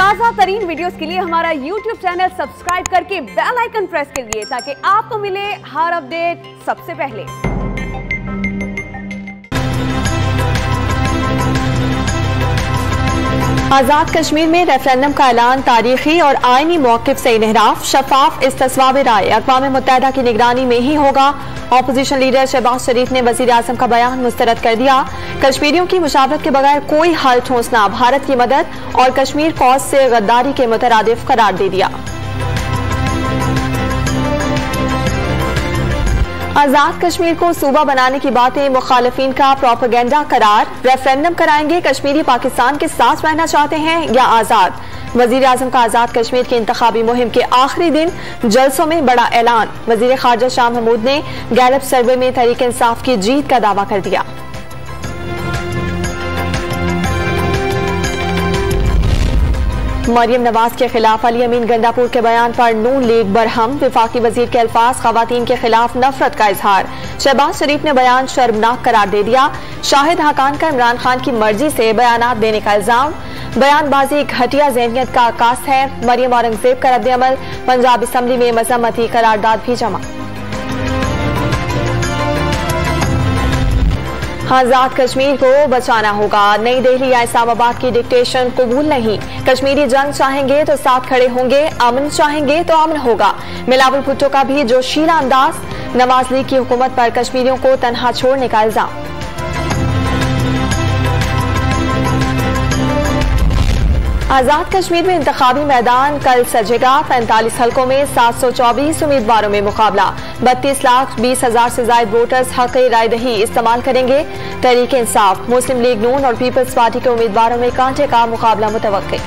ताज़ा तरीन वीडियोस के लिए हमारा YouTube चैनल सब्सक्राइब करके बेल आइकन प्रेस करिए ताकि आपको मिले हर अपडेट सबसे पहले। आजाद कश्मीर में रेफरेंडम का ऐलान तारीखी और आईनी मौक़िफ़ से इन्हिराफ, शफाफ इस्तिस्वाब राय अक़वाम मुत्तहिदा की निगरानी में ही होगा। ऑपोजिशन लीडर शहबाज शरीफ ने वज़ीर आज़म का बयान मुस्तरद कर दिया। कश्मीरियों की मुशावरत के बगैर कोई हल ठोंसना भारत की मदद और कश्मीर कॉज से गद्दारी के मुतरादिफ करार दे दिया। आजाद कश्मीर को सूबा बनाने की बातें मुखालिफिन का प्रोपेगेंडा करार, रेफरेंडम कराएंगे कश्मीरी पाकिस्तान के साथ रहना चाहते हैं या आजाद। वजीर आजम का आजाद कश्मीर की इंतखाबी मुहिम के आखिरी दिन जलसों में बड़ा ऐलान। वजीर खारजा शाह महमूद ने गैलप सर्वे में तहरीक इंसाफ की जीत का दावा कर दिया। मरियम नवाज के खिलाफ अली अमीन गंडापुर के बयान पर नून लीग बरहम, विफाकी वजीर के अल्फाज खवातीन के खिलाफ नफरत का इजहार। शहबाज शरीफ ने बयान शर्मनाक करार दे दिया। शाहिद हकान का इमरान खान की मर्जी से बयानात देने का इल्जाम, बयानबाजी घटिया ज़हनियत का आकाश है। मरियम औरंगजेब का रद्द-ए-अमल, पंजाब असम्बली में मजम्मती करारदाद भी जमा। आजाद कश्मीर को बचाना होगा, नई दिल्ली या इस्लामाबाद की डिक्टेशन कबूल नहीं। कश्मीरी जंग चाहेंगे तो साथ खड़े होंगे, अमन चाहेंगे तो अमन होगा। बिलावल भुट्टो का भी जोशीला अंदाज, नवाज लीग की हुकूमत पर कश्मीरियों को तनहा छोड़ने का इल्जाम। आजाद कश्मीर में इंतखाबी मैदान कल सजेगा। 45 हल्कों में 724 उम्मीदवारों में मुकाबला। 32,20,000 से ज्यादा वोटर्स हक राय दही इस्तेमाल करेंगे। तहरीक इंसाफ, मुस्लिम लीग नून और पीपल्स पार्टी के उम्मीदवारों में कांटे का मुकाबला मुतवक्किल।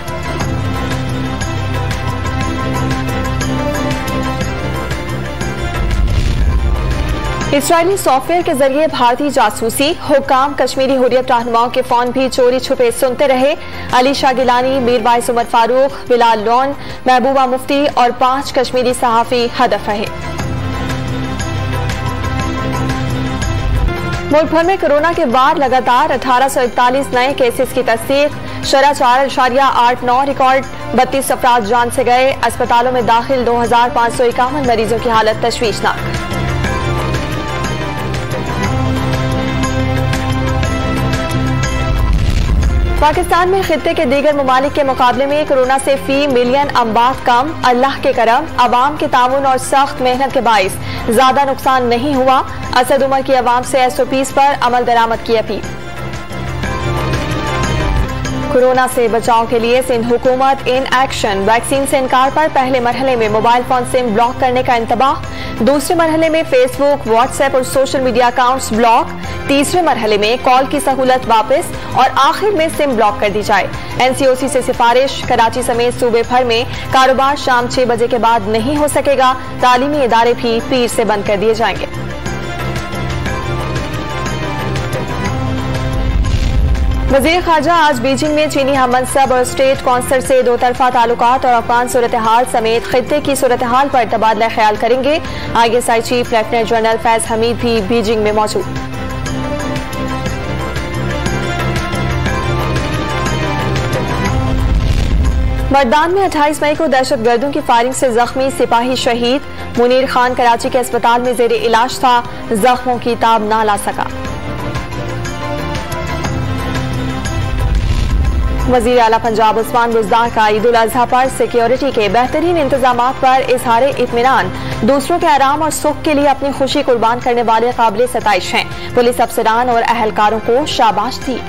इस्राइली सॉफ्टवेयर के जरिए भारतीय जासूसी, हुक्काम कश्मीरी हुर्रियत रहनुमाओं के फोन भी चोरी छुपे सुनते रहे। अली शाह गिलानी, मीरवाइस उमर फारूक, बिलाल लोन, महबूबा मुफ्ती और 5 कश्मीरी सहाफी हदफ रहे। मुल्क भर में कोरोना के बाद लगातार 1841 नए केसेस की तस्दीक, शरह 4.89 रिकॉर्ड। 32 अफराद जान से गए। अस्पतालों में दाखिल 2551 मरीजों की हालत तशवीशनाक। पाकिस्तान में खित्ते के दीगर ममालिक के मुकाबले में कोरोना से फी मिलियन अम्बात कम। अल्लाह के करम, अवाम के ताउन और सख्त मेहनत के बाइस ज्यादा नुकसान नहीं हुआ। असद उमर की अवाम से SOPs पर अमल दरामद की अपील। कोरोना से बचाव के लिए सिंध हुकूमत इन एक्शन, वैक्सीन से इनकार पर पहले मरहले में मोबाइल फोन सिम ब्लॉक करने का इंतबाह। दूसरे मरहले में फेसबुक, व्हाट्सएप और सोशल मीडिया अकाउंट्स ब्लॉक। तीसरे मरहले में कॉल की सहूलत वापस और आखिर में सिम ब्लॉक कर दी जाए। NCOC से सिफारिश, कराची समेत सूबे भर में कारोबार शाम 6 बजे के बाद नहीं हो सकेगा। तालीमी इदारे भी पीर से बंद कर दिए जाएंगे। वज़ीर खारजा आज बीजिंग में चीनी हम मनसब और स्टेट कौंसल से दो तरफा ताल्लुकात और अफगान सूरत हाल समेत खित्ते की सूरत हाल पर तबादला ख्याल करेंगे। ISI chief lieutenant general Faiz Hamid भी बीजिंग में मौजूद। मर्दान में 28 मई को दहशतगर्दों की फायरिंग से जख्मी सिपाही शहीद। मुनीर खान कराची के अस्पताल में जेर इलाज था, जख्मों की ताब ना ला सका। वजीर आला पंजाब उस्मान बुज़दार का ईद उल अज़हा पर सिक्योरिटी के बेहतरीन इंतजामात पर इज़हार इत्मीनान। दूसरों के आराम और सुख के लिए अपनी खुशी कुर्बान करने वाले काबिल सताइश हैं। पुलिस अफसरान और अहलकारों को शाबाश दी।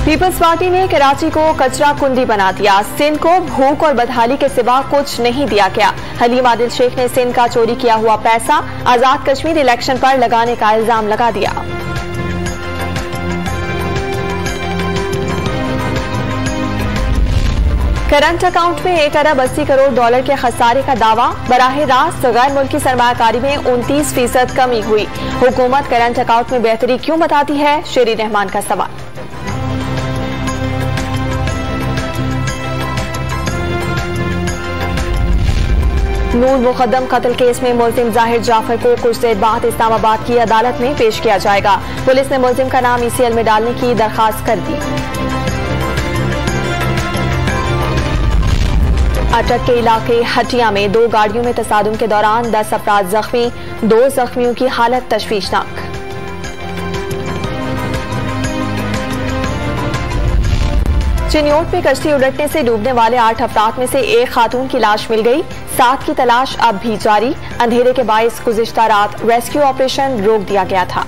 पीपल्स पार्टी ने कराची को कचरा कुंडी बना दिया। सिंध को भूख और बदहाली के सिवा कुछ नहीं दिया गया। हलीम आदिल शेख ने सिंध का चोरी किया हुआ पैसा आजाद कश्मीर इलेक्शन पर लगाने का इल्जाम लगा दिया। करंट अकाउंट में 1 अरब 80 करोड़ डॉलर के खसारे का दावा। बराह रास्त गैर मुल्की सरमायाकारी में 29% कमी हुई। हुकूमत करंट अकाउंट में बेहतरी क्यों बताती है? शेरी रहमान का सवाल। नूर मुकद्दम कत्ल केस में मुलजिम जाहिर जाफर को कुछ देर बाद इस्लामाबाद की अदालत में पेश किया जाएगा। पुलिस ने मुलजिम का नाम ECL में डालने की दरखास्त कर दी। अटक के इलाके हटिया में 2 गाड़ियों में तसादुम के दौरान 10 अफराद जख्मी, 2 जख्मियों की हालत तशवीशनाक। चिन्योट में कश्ती उलटने से डूबने वाले 8 अफराद में से एक खातून की लाश मिल गई। 7 की तलाश अब भी जारी। अंधेरे के बायस गुज़िश्ता रात रेस्क्यू ऑपरेशन रोक दिया गया था।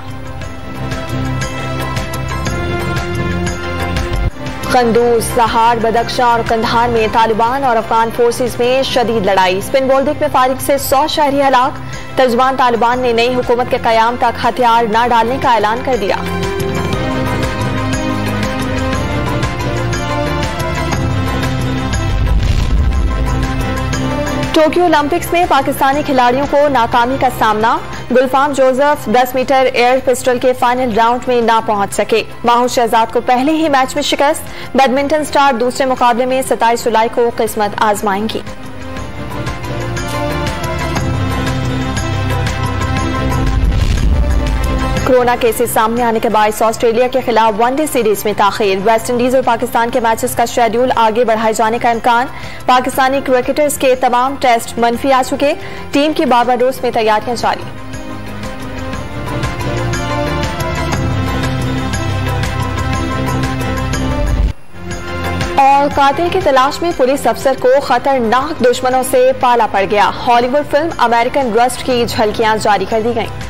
खंदूस, सहार, बदख्शां और कंधार में तालिबान और अफगान फोर्सेस में शदीद लड़ाई। स्पिन बोल्दिक में फारिग से 100 शहरी हलाक। तर्जमान तालिबान ने नई हुकूमत के कयाम तक हथियार न डालने का ऐलान कर दिया। टोक्यो ओलंपिक्स में पाकिस्तानी खिलाड़ियों को नाकामी का सामना। गुलफाम जोसेफ 10 मीटर एयर पिस्टल के फाइनल राउंड में ना पहुंच सके। माहूर शहजाद को पहले ही मैच में शिकस्त। बैडमिंटन स्टार दूसरे मुकाबले में 27 जुलाई को किस्मत आजमाएंगी। कोरोना केसेस सामने आने के बाद ऑस्ट्रेलिया के खिलाफ वनडे सीरीज में ताखीर। वेस्ट इंडीज और पाकिस्तान के मैचेस का शेड्यूल आगे बढ़ाए जाने का इम्कान। पाकिस्तानी क्रिकेटर्स के तमाम टेस्ट मनफी आ चुके। टीम की बारबाडोस में तैयारियां जारी। और कातिल की तलाश में पुलिस अफसर को खतरनाक दुश्मनों से पाला पड़ गया। हॉलीवुड फिल्म अमेरिकन रस्ट की झलकियां जारी कर दी गईं।